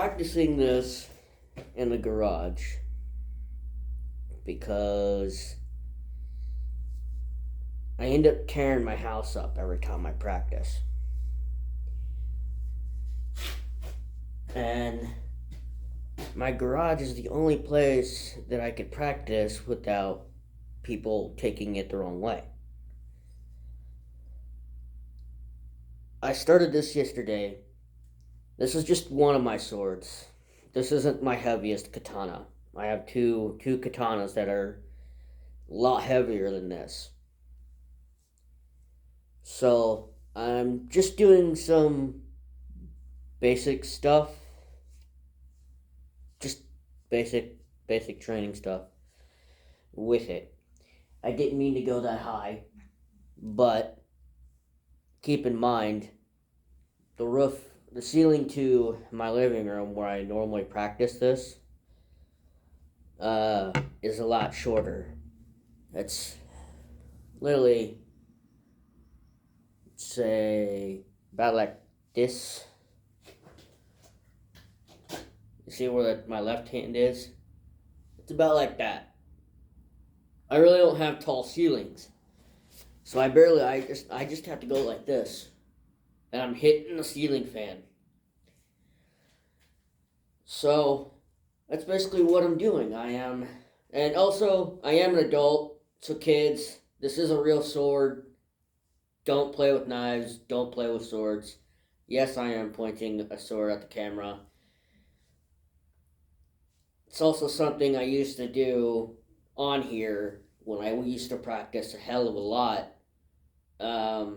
practicing this in the garage because I end up tearing my house up every time I practice. And my garage is the only place that I could practice without people taking it the wrong way. I started this yesterday. This is just one of my swords. This isn't my heaviest katana. I have two katanas that are a lot heavier than this. So I'm just doing some basic stuff. Just basic training stuff with it. I didn't mean to go that high, but keep in mind the ceiling to my living room where I normally practice this is a lot shorter. It's literally, say, about like this. You see where my left hand is? It's about like that. I really don't have tall ceilings, so I just have to go like this, and I'm hitting the ceiling fan. So that's basically what I'm doing. And also I am an adult, so kids, this is a real sword. Don't play with knives. Don't play with swords. Yes, I am pointing a sword at the camera. It's also something I used to do on here when I used to practice a hell of a lot. A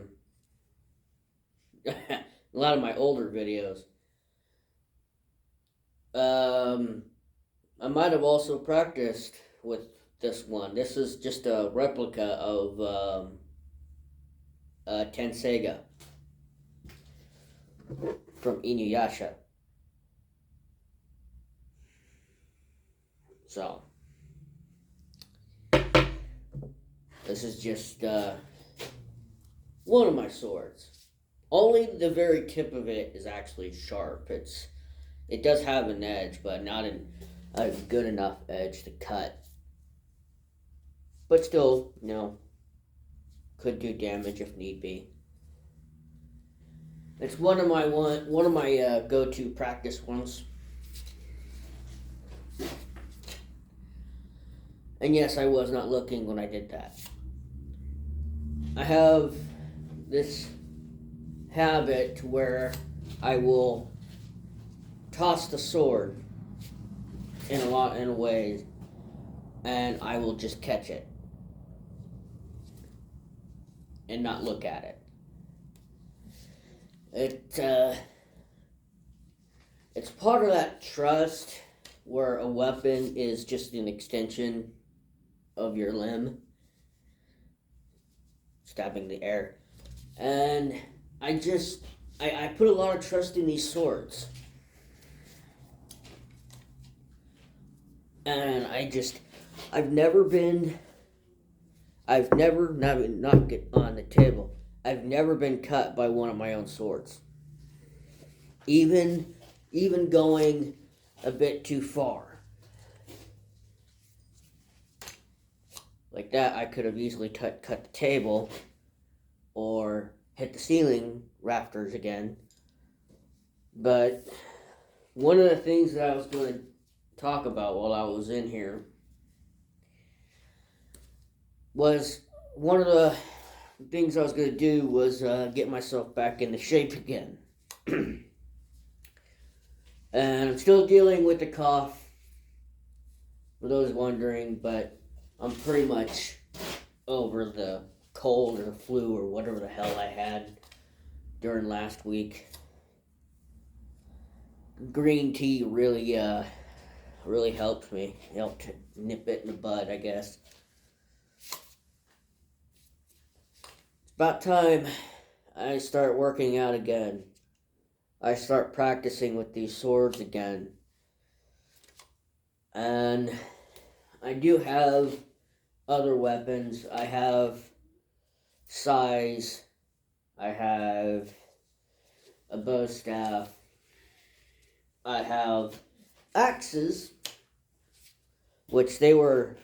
lot of my older videos. I might have also practiced with this one. This is just a replica of Tenseiga from Inuyasha. So, this is just one of my swords. Only the very tip of it is actually sharp. It does have an edge, but not a good enough edge to cut. But still, could do damage if need be. It's one of my go-to practice ones. And yes, I was not looking when I did that. I have this habit where I will toss the sword in a lot of ways, and I will just catch it and not look at it. It's part of that trust where a weapon is just an extension of your limb, stabbing the air. And I put a lot of trust in these swords. And not get on the table. I've never been cut by one of my own swords. Even going a bit too far. Like that, I could have easily cut the table or hit the ceiling rafters again. But one of the things that I was going to talk about while I was in here was one of the things I was going to do was get myself back into shape again. And I'm still dealing with the cough, for those wondering, but I'm pretty much over the cold or the flu or whatever the hell I had during last week. Green tea really helped me. Helped nip it in the bud, I guess. It's about time I start working out again. I start practicing with these swords again. And I do have other weapons. I have sais. I have a bow staff. I have axes, which they were,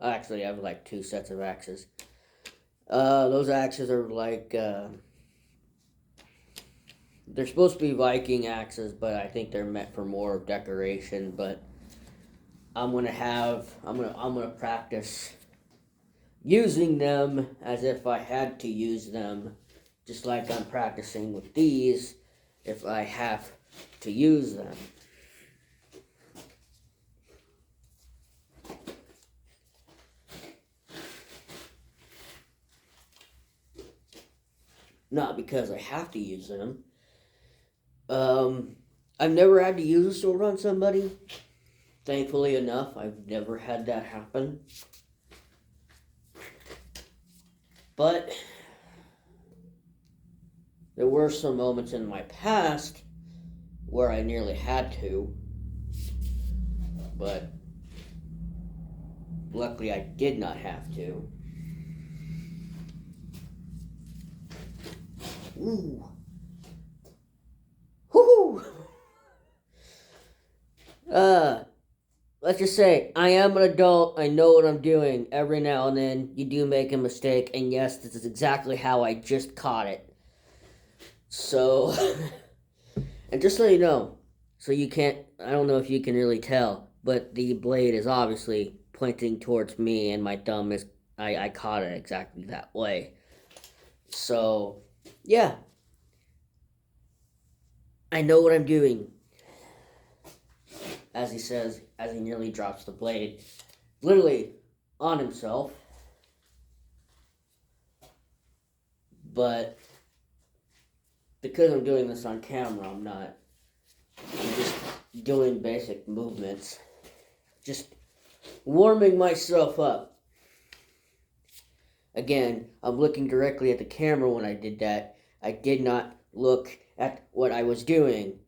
actually I have like 2 sets of axes. Those axes are like, they're supposed to be Viking axes, but I think they're meant for more decoration, but I'm gonna practice using them as if I had to use them, just like I'm practicing with these if I have to use them. Not because I have to use them. I've never had to use a sword on somebody. Thankfully enough, I've never had that happen. But there were some moments in my past where I nearly had to. But luckily I did not have to. Ooh. Whoo! Let's just say, I am an adult, I know what I'm doing. Every now and then, you do make a mistake, and yes, this is exactly how I just caught it. So, and just so you know, so you can't, I don't know if you can really tell, but the blade is obviously pointing towards me, and my thumb is, I caught it exactly that way. So, yeah. I know what I'm doing. As he says, as he nearly drops the blade, literally on himself. But because I'm doing this on camera, I'm just doing basic movements. Just warming myself up. Again, I'm looking directly at the camera when I did that. I did not look at what I was doing.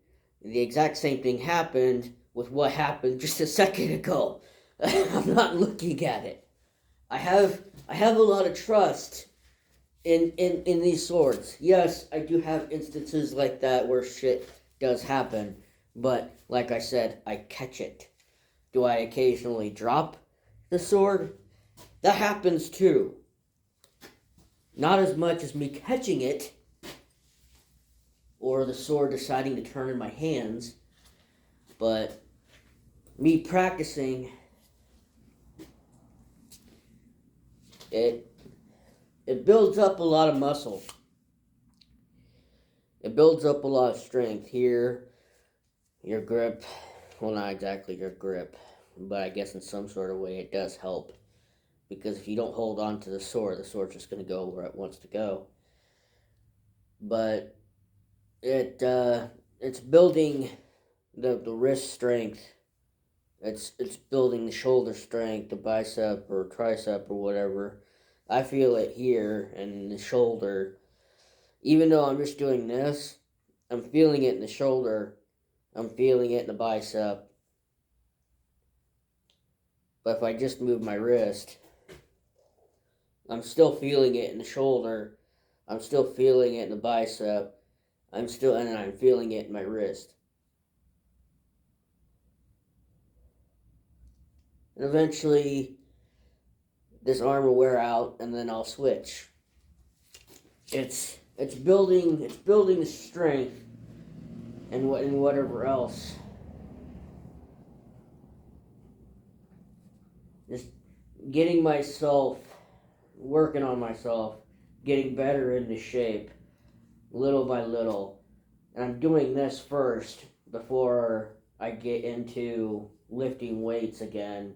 The exact same thing happened with what happened just a second ago. I'm not looking at it. I have a lot of trust in these swords. Yes, I do have instances like that where shit does happen, but like I said, I catch it. Do I occasionally drop the sword? That happens too. Not as much as me catching it or the sword deciding to turn in my hands, but me practicing it builds up a lot of muscle. It builds up a lot of strength. Here, your grip, well, not exactly your grip, but I guess in some sort of way it does help. Because if you don't hold on to the sword's just going to go where it wants to go. But it's building the wrist strength. It's building the shoulder strength, the bicep or tricep or whatever. I feel it here and the shoulder. Even though I'm just doing this, I'm feeling it in the shoulder. I'm feeling it in the bicep. But if I just move my wrist, I'm still feeling it in the shoulder. I'm still feeling it in the bicep. I'm feeling it in my wrist. And eventually, this arm will wear out, and then I'll switch. It's building the strength, and whatever else. Just getting myself, working on myself, getting better into shape, little by little. And I'm doing this first before I get into lifting weights again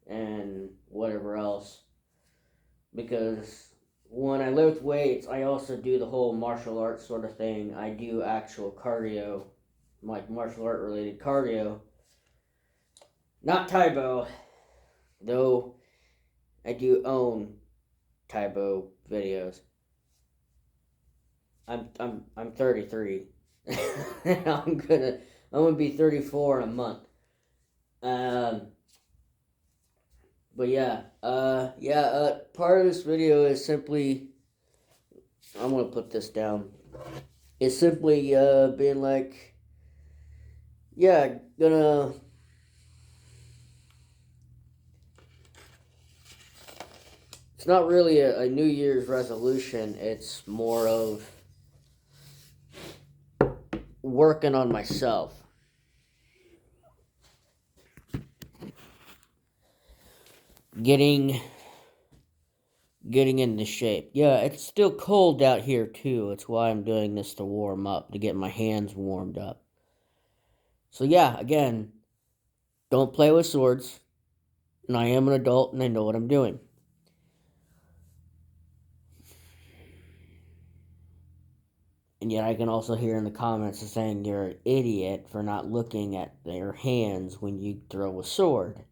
and whatever else. Because when I lift weights, I also do the whole martial arts sort of thing. I do actual cardio, like martial art related cardio. Not Tae Bo, though I do own Tae Bo videos. I'm 33. I'm gonna be 34 in a month. But yeah, part of this video is simply, I'm gonna put this down. It's simply being like, yeah, gonna. It's not really a New Year's resolution. It's more of working on myself. Getting getting into shape. Yeah, it's still cold out here too. It's why I'm doing this to warm up, to get my hands warmed up. So yeah, again, don't play with swords. And I am an adult and I know what I'm doing. And yet I can also hear in the comments saying you're an idiot for not looking at your hands when you throw a sword.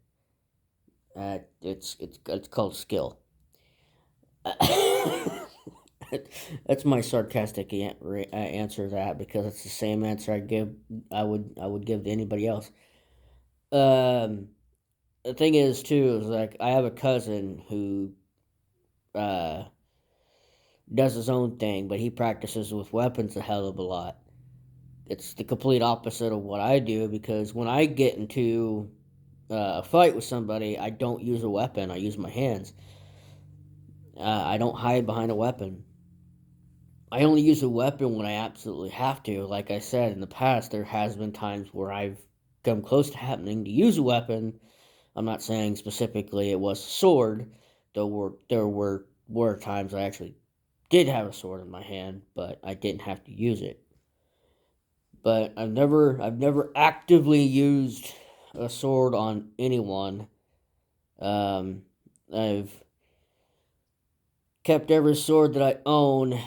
It's called skill. That's my sarcastic answer to that, because it's the same answer I would give to anybody else. Um, the thing is too is like I have a cousin who uh does his own thing, but he practices with weapons a hell of a lot. It's the complete opposite of what I do, because when I get into a fight with somebody, I don't use a weapon. I use my hands. I don't hide behind a weapon. I only use a weapon when I absolutely have to. Like I said, in the past, there has been times where I've come close to happening to use a weapon. I'm not saying specifically it was a sword, though there were times I actually did have a sword in my hand, but I didn't have to use it. But I've never actively used a sword on anyone. Um, I've kept every sword that I own,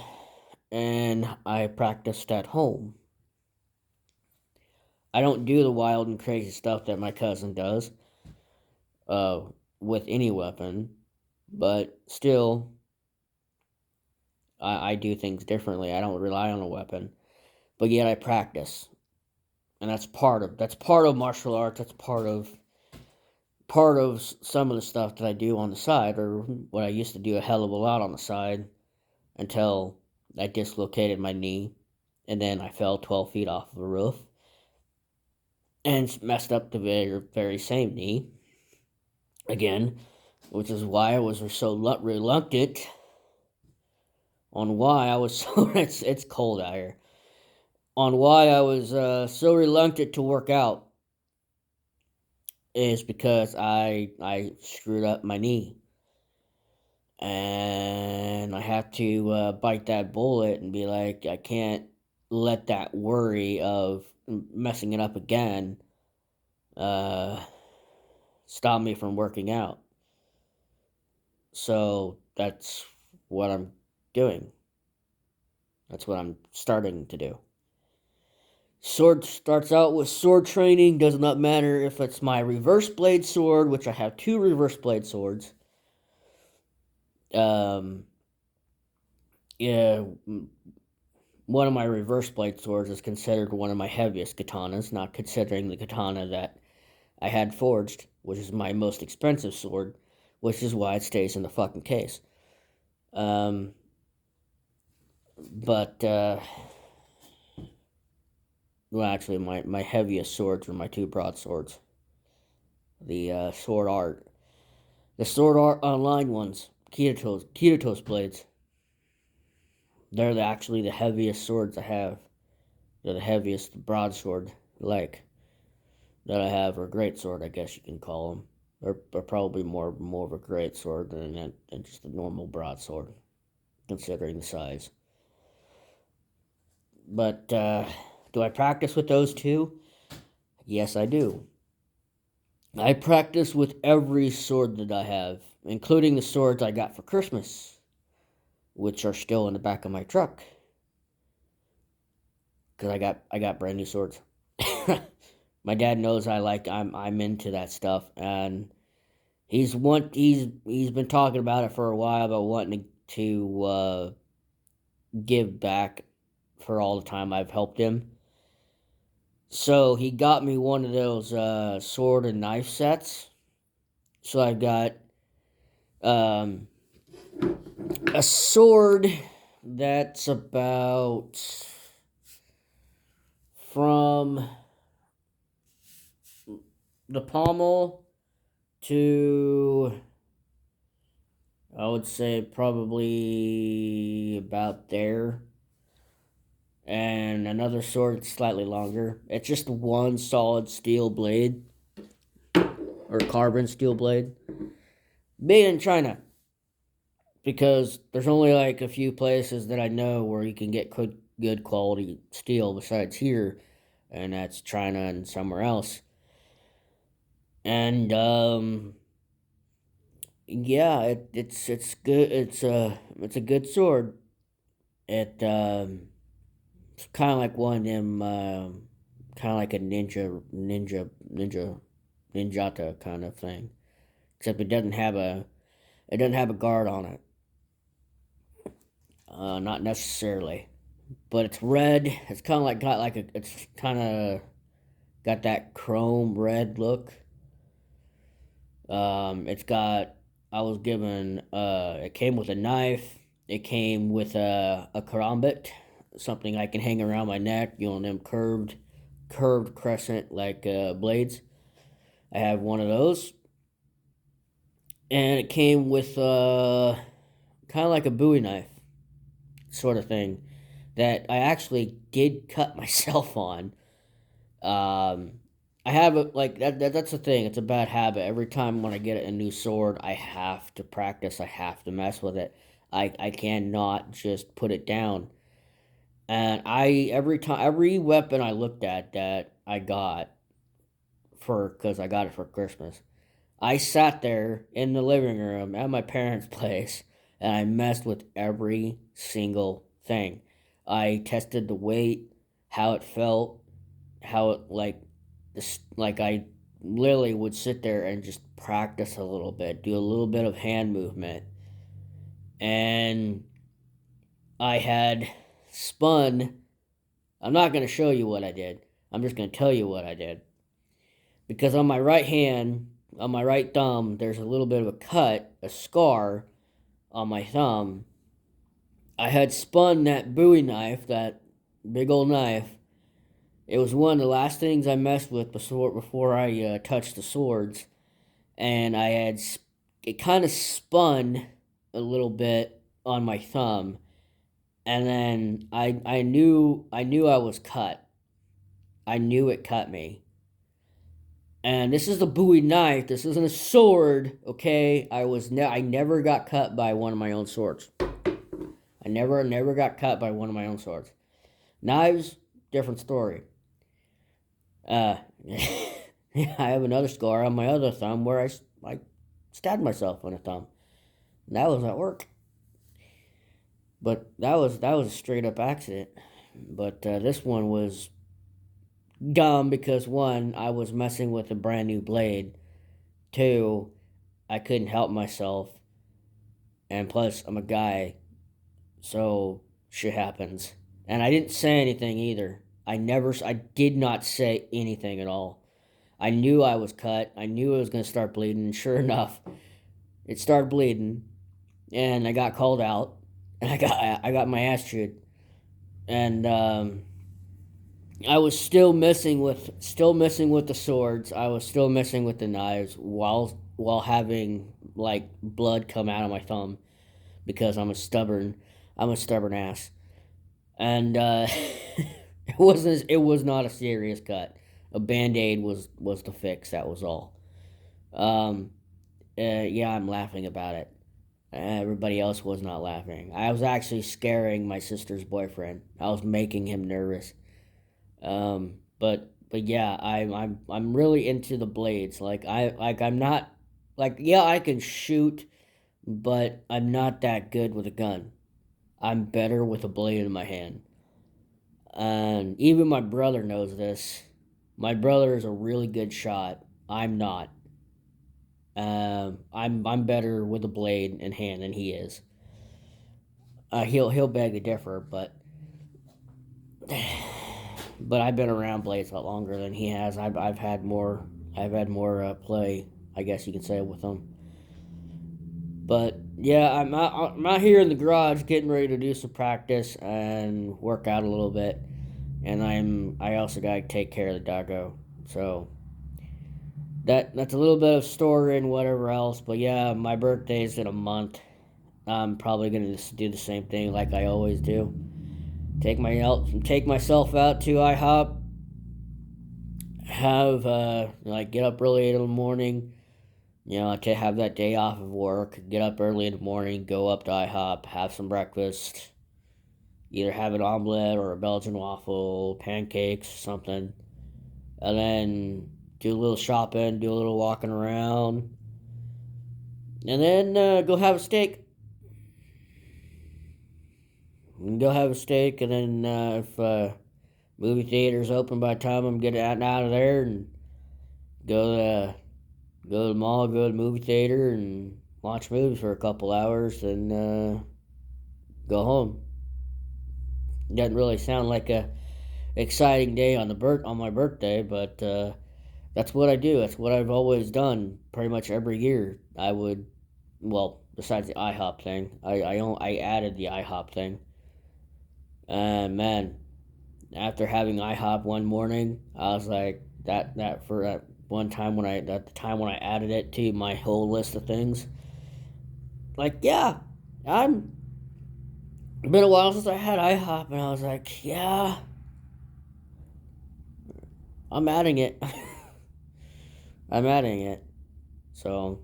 and I practiced at home. I don't do the wild and crazy stuff that my cousin does, uh, with any weapon, but still, I do things differently. I don't rely on a weapon, but yet I practice, and that's part of martial arts. That's part of some of the stuff that I do on the side, or what I used to do a hell of a lot on the side, until I dislocated my knee, and then I fell 12 feet off of a roof and messed up the very same knee again, which is why I was so reluctant on why I was so it's cold out here, on why I was so reluctant to work out, is because I screwed up my knee, and I have to bite that bullet and be like, I can't let that worry of messing it up again uh, stop me from working out. So that's what I'm doing. That's what I'm starting to do. Sword starts out with sword training. Does not matter if it's my reverse blade sword, which I have two reverse blade swords. Um, yeah, one of my reverse blade swords is considered one of my heaviest katanas, not considering the katana that I had forged, which is my most expensive sword, which is why it stays in the fucking case. Um, but well, actually, my heaviest swords are my two broadswords. The Sword Art Online ones, Kitatos blades. They're actually the heaviest swords I have. They're the heaviest broadsword, like, that I have, or great sword, I guess you can call them. They're probably more of a great sword than just a normal broadsword, considering the size. But do I practice with those too? Yes, I do. I practice with every sword that I have, including the swords I got for Christmas, which are still in the back of my truck, because I got brand new swords. My dad knows I'm into that stuff, and he's been talking about it for a while, about wanting to give back for all the time I've helped him. So he got me one of those sword and knife sets. So I've got um, a sword that's about from the pommel to, I would say, probably about there, and another sword slightly longer. It's just one solid steel blade, or carbon steel blade, made in China. Because there's only like a few places that I know where you can get good quality steel besides here, and that's China and somewhere else. And yeah, it's good. It's a good sword. It's kind of like one of them, kind of like a ninjata kind of thing, except it doesn't have a guard on it. Not necessarily, but it's red. It's kind of like it's kind of got that chrome red look. It's got. I was given. It came with a knife. It came with a karambit, something I can hang around my neck. You know, them curved crescent like blades. I have one of those, and it came with kind of like a Bowie knife, sort of thing, that I actually did cut myself on. Um, I have a like that's the thing. It's a bad habit. Every time when I get a new sword, I have to practice. I have to mess with it. I cannot just put it down. And every weapon I looked at that I got for because I got it for Christmas, I sat there in the living room at my parents' place and I messed with every single thing. I tested the weight, how it felt, how it like I literally would sit there and just practice a little bit, do a little bit of hand movement. And I had spun. I'm not going to show you what I did. I'm just going to tell you what I did. Because on my right hand, on my right thumb, there's a little bit of a cut, a scar on my thumb. I had spun that Bowie knife, that big old knife. It was one of the last things I messed with before I touched the swords, and it kind of spun a little bit on my thumb, and then I knew I was cut. I knew it cut me. And this is the Bowie knife. This isn't a sword, okay? I never got cut by one of my own swords. I never got cut by one of my own swords. Knives, different story. Uh, I have another scar on my other thumb where I stabbed myself on a thumb. And that was at work. But that was a straight up accident. But this one was dumb because one, I was messing with a brand new blade. Two, I couldn't help myself. And plus, I'm a guy, so shit happens. And I didn't say anything either. I did not say anything at all. I knew I was cut. I knew it was going to start bleeding. And sure enough, it started bleeding. And I got called out. And I got my ass chewed. And I was still messing with the swords. I was still messing with the knives while having like blood come out of my thumb because I'm a stubborn ass. And it was not a serious cut. A band-aid was the fix, that was all. Um yeah, I'm laughing about it. Everybody else was not laughing. I was actually scaring my sister's boyfriend. I was making him nervous. But yeah, I'm really into the blades. I'm not like, yeah, I can shoot, but I'm not that good with a gun. I'm better with a blade in my hand. And even my brother knows this. My brother is a really good shot. I'm not. I'm better with a blade in hand than he is. He'll beg to differ, but I've been around blades a lot longer than he has. I've had more play, I guess you could say, with them. But yeah, I'm out here in the garage getting ready to do some practice and work out a little bit, and I also gotta take care of the doggo. So that's a little bit of story and whatever else. But yeah, my birthday's in a month. I'm probably gonna just do the same thing like I always do. Take myself out to IHOP. Have like get up early in the morning. To have that day off of work. Get up early in the morning. Go up to IHOP. Have some breakfast. Either have an omelet or a Belgian waffle, pancakes, something, and then do a little shopping, do a little walking around, and then go have a steak. Go have a steak, and then if movie theater's open by the time I'm getting out of there, and go to the mall, go to the movie theater, and watch movies for a couple hours, and go home. Doesn't really sound like a exciting day on my birthday, but that's what I do. That's what I've always done. Pretty much every year, I would. Well, besides the IHOP thing, I added the IHOP thing. And man, after having IHOP one morning, I was like that for that one time when I added it to my whole list of things. Like yeah, I'm. It's been a while since I had IHOP, and I was like, yeah, I'm adding it. I'm adding it. So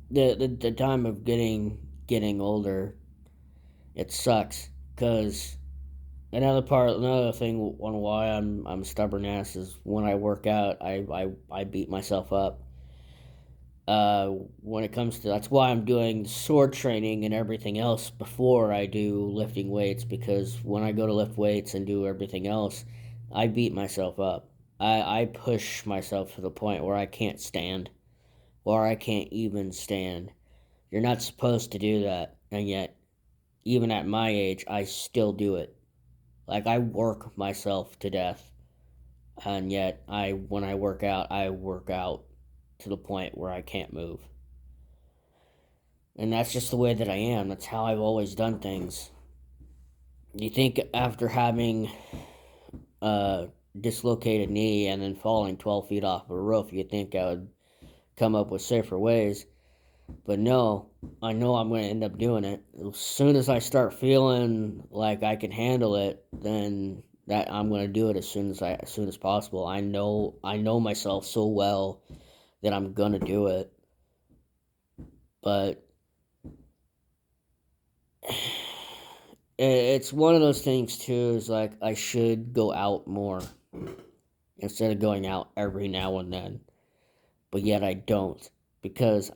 the time of getting older, it sucks because another thing on why I'm stubborn ass is when I work out, I beat myself up. When it comes to that's why I'm doing sword training and everything else before I do lifting weights, because when I go to lift weights and do everything else, I beat myself up. I push myself to the point where I can't stand, or I can't even stand. You're not supposed to do that, and yet, even at my age, I still do it. Like I work myself to death, and yet when I work out to the point where I can't move. And that's just the way that I am. That's how I've always done things. You think after having a dislocated knee and then falling 12 feet off a roof, you'd think I would come up with safer ways. But no, I know I'm going to end up doing it. As soon as I start feeling like I can handle it, then that I'm going to do it as soon as possible. I know myself so well that I'm going to do it. But it's one of those things too, is like I should go out more instead of going out every now and then. But yet I don't, because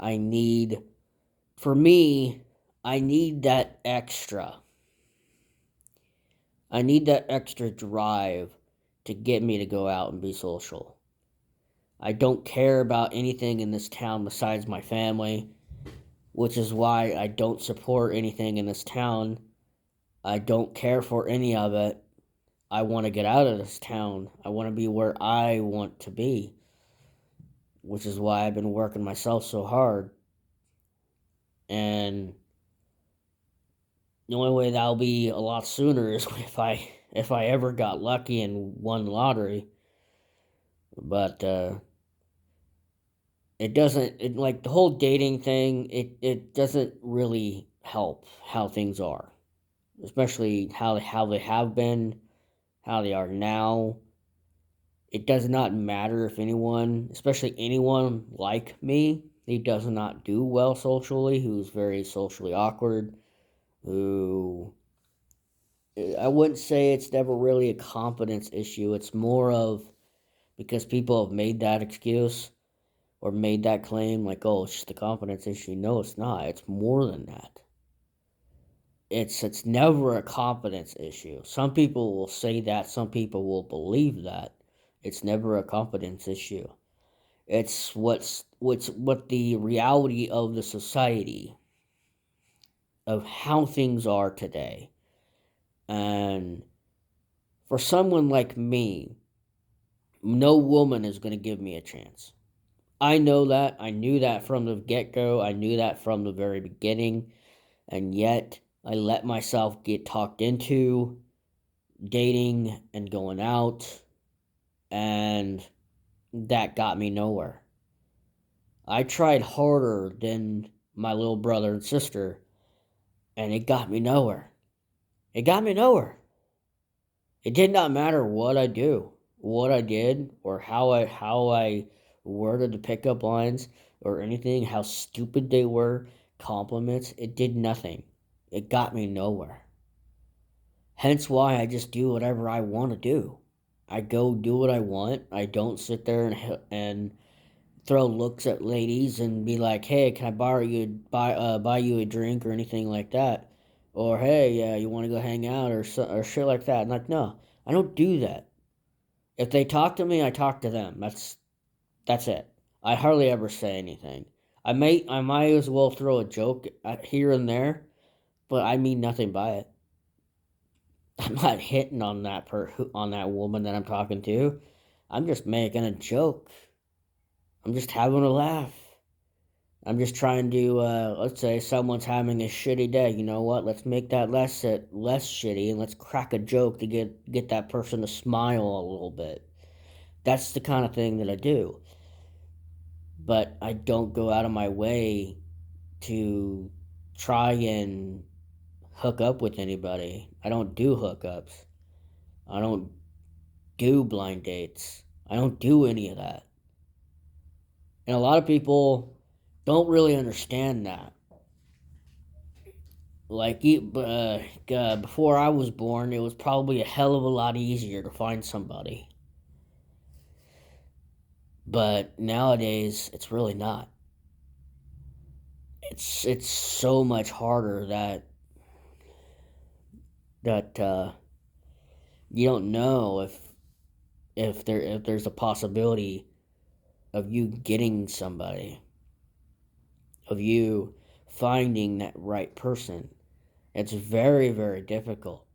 for me, I need that extra. I need that extra drive to get me to go out and be social. I don't care about anything in this town besides my family, which is why I don't support anything in this town. I don't care for any of it. I want to get out of this town. I want to be where I want to be, which is why I've been working myself so hard. And the only way that'll be a lot sooner is if I ever got lucky and won the lottery. But it doesn't like the whole dating thing, it doesn't really help how things are. Especially how they have been, how they are now. It does not matter if anyone, especially anyone like me, he does not do well socially, who's very socially awkward, who I wouldn't say it's never really a confidence issue. It's more of because people have made that excuse or made that claim, like, oh, it's just a confidence issue. No, it's not. It's more than that. It's never a confidence issue. Some people will say that. Some people will believe that. It's never a confidence issue. It's what the reality of the society, of how things are today. And for someone like me, no woman is going to give me a chance. I know that. I knew that from the get-go. I knew that from the very beginning. And yet, I let myself get talked into dating and going out. And that got me nowhere. I tried harder than my little brother and sister, and it got me nowhere. It got me nowhere. It did not matter what I do, what I did, or how I worded the pickup lines or anything, how stupid they were, compliments. It did nothing. It got me nowhere. Hence why I just do whatever I want to do. I go do what I want. I don't sit there and throw looks at ladies and be like, "Hey, can I buy you a drink or anything like that?" Or, "Hey, yeah, you want to go hang out or shit like that?" I'm like, no, I don't do that. If they talk to me, I talk to them. That's it. I hardly ever say anything. I might as well throw a joke here and there, but I mean nothing by it. I'm not hitting on on that woman that I'm talking to. I'm just making a joke. I'm just having a laugh. I'm just trying to, let's say someone's having a shitty day. You know what? Let's make that less shitty, and let's crack a joke to get that person to smile a little bit. That's the kind of thing that I do. But I don't go out of my way to try and hook up with anybody. I don't do hookups. I don't do blind dates. I don't do any of that. And a lot of people don't really understand that. Like, before I was born, it was probably a hell of a lot easier to find somebody. But nowadays, it's really not. It's so much harder that you don't know if there's a possibility of you getting somebody, of you finding that right person. It's very, very difficult.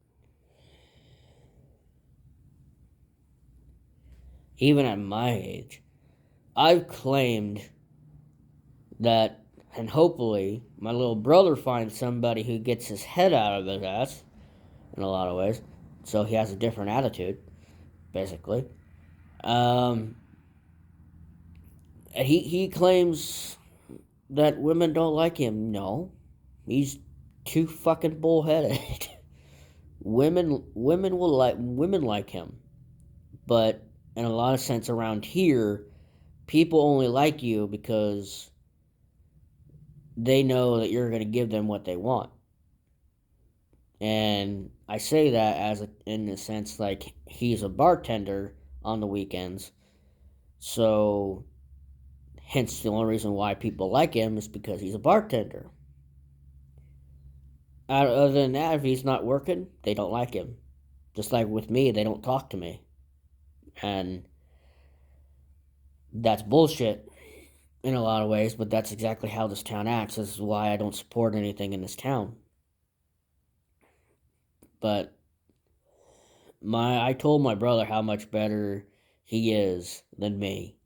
Even at my age, I've claimed that, and hopefully my little brother finds somebody who gets his head out of his ass in a lot of ways, so he has a different attitude, basically. Um, and he claims that women don't like him. No, he's too fucking bullheaded. Women like him, but in a lot of sense around here, people only like you because they know that you're going to give them what they want. And I say that in the sense like he's a bartender on the weekends. So hence the only reason why people like him is because he's a bartender. Other than that, if he's not working, they don't like him. Just like with me, they don't talk to me. And that's bullshit in a lot of ways, but that's exactly how this town acts. This is why I don't support anything in this town. But I told my brother how much better he is than me.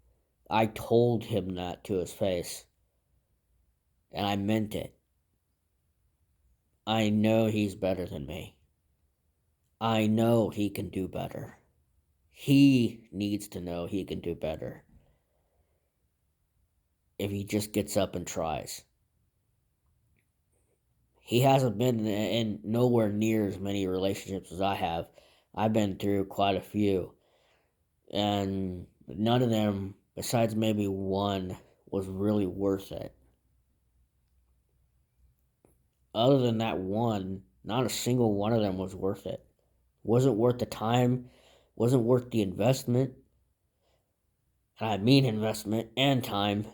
I told him that to his face. And I meant it. I know he's better than me. I know he can do better. He needs to know he can do better. If he just gets up and tries. He hasn't been in nowhere near as many relationships as I have. I've been through quite a few. And none of them, besides maybe one, was really worth it. Other than that one, not a single one of them was worth it. Wasn't worth the time, wasn't worth the investment. And I mean investment and time.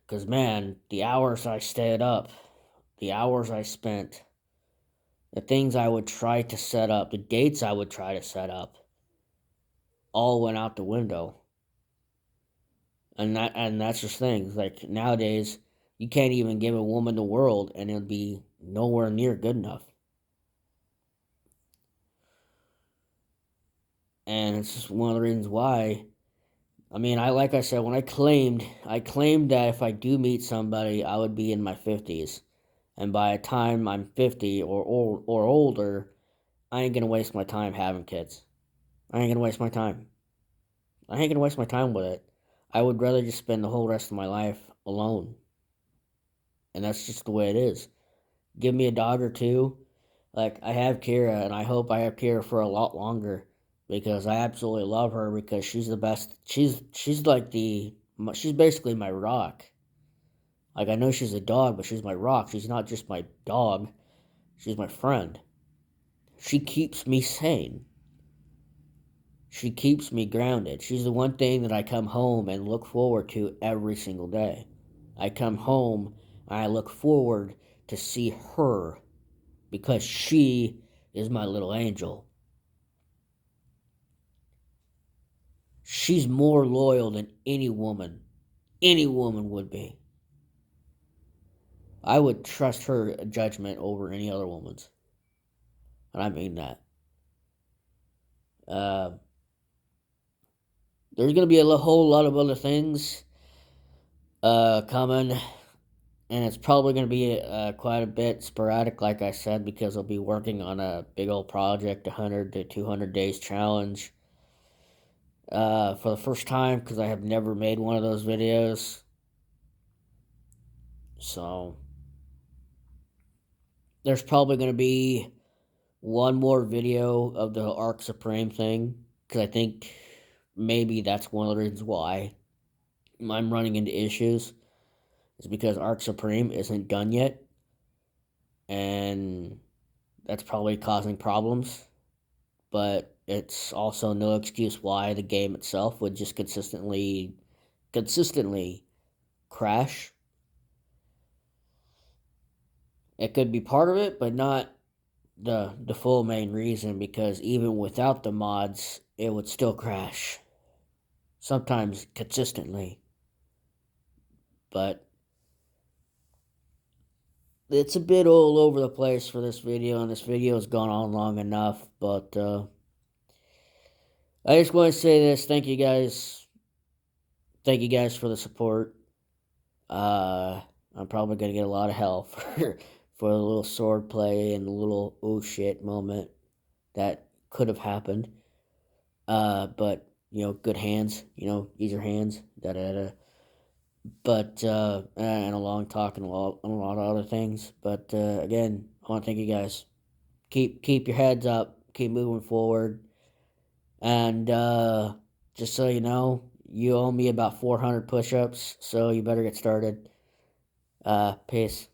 Because, man, the hours I stayed up, the hours I spent, the things I would try to set up, the dates I would try to set up, all went out the window. And that's just things. Like, nowadays, you can't even give a woman the world and it'll be nowhere near good enough. And it's just one of the reasons why. I mean, like I said, when I claimed that if I do meet somebody, I would be in my 50s. And by the time I'm 50 or older, I ain't gonna waste my time having kids. I ain't gonna waste my time. I ain't gonna waste my time with it. I would rather just spend the whole rest of my life alone. And that's just the way it is. Give me a dog or two. Like, I have Kira, and I hope I have Kira for a lot longer because I absolutely love her because she's the best. She's like she's basically my rock. Like, I know she's a dog, but she's my rock. She's not just my dog. She's my friend. She keeps me sane. She keeps me grounded. She's the one thing that I come home and look forward to every single day. I come home and I look forward to see her because she is my little angel. She's more loyal than any woman would be. I would trust her judgment over any other woman's. And I mean that. Uh, there's going to be a whole lot of other things coming. And it's probably going to be quite a bit sporadic, like I said, because I'll be working on a big old project, 100 to 200 days challenge. For the first time, because I have never made one of those videos. So, there's probably going to be one more video of the Arc Supreme thing, because I think maybe that's one of the reasons why I'm running into issues, is because Arc Supreme isn't done yet, and that's probably causing problems, but it's also no excuse why the game itself would just consistently crash. It could be part of it, but not the full main reason, because even without the mods, it would still crash. Sometimes consistently. But it's a bit all over the place for this video, and this video has gone on long enough, but I just want to say this. Thank you guys. Thank you guys for the support. I'm probably going to get a lot of hell for a little sword play and a little oh shit moment that could have happened. But, good hands, use your hands, da da da. But, and a long talk and a lot of other things. But, again, I want to thank you guys. Keep your heads up, keep moving forward. And, just so you know, you owe me about 400 push-ups, so you better get started. Peace.